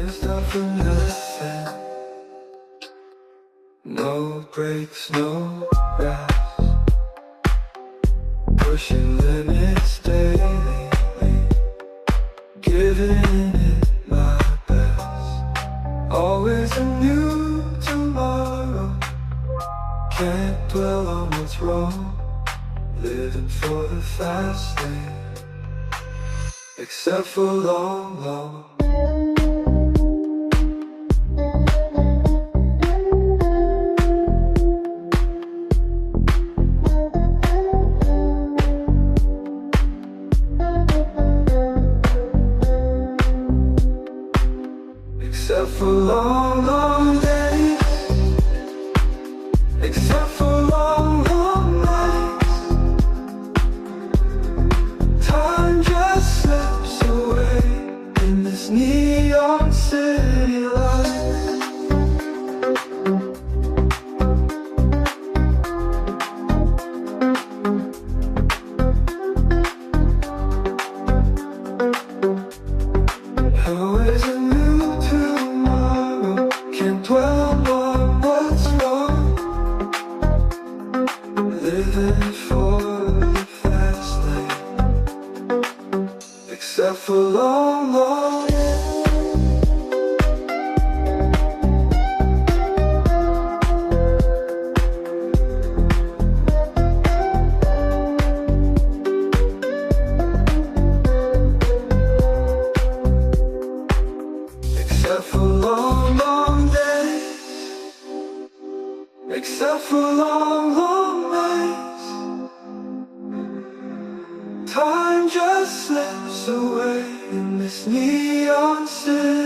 can't stop for nothing. No breaks, no rest, pushing limits daily, giving it my best. Always a new tomorrow, can't dwell on what's wrong, living for the fast lane, except for long, long. Except for long, long days, except for long, long nights. Time just slips away in this neon city light. Always a new tomorrow, can't dwell on what's wrong, living for the fast lane, except for long, long. Except for long, long days, except for long, long nights. Time just slips away in this neon city.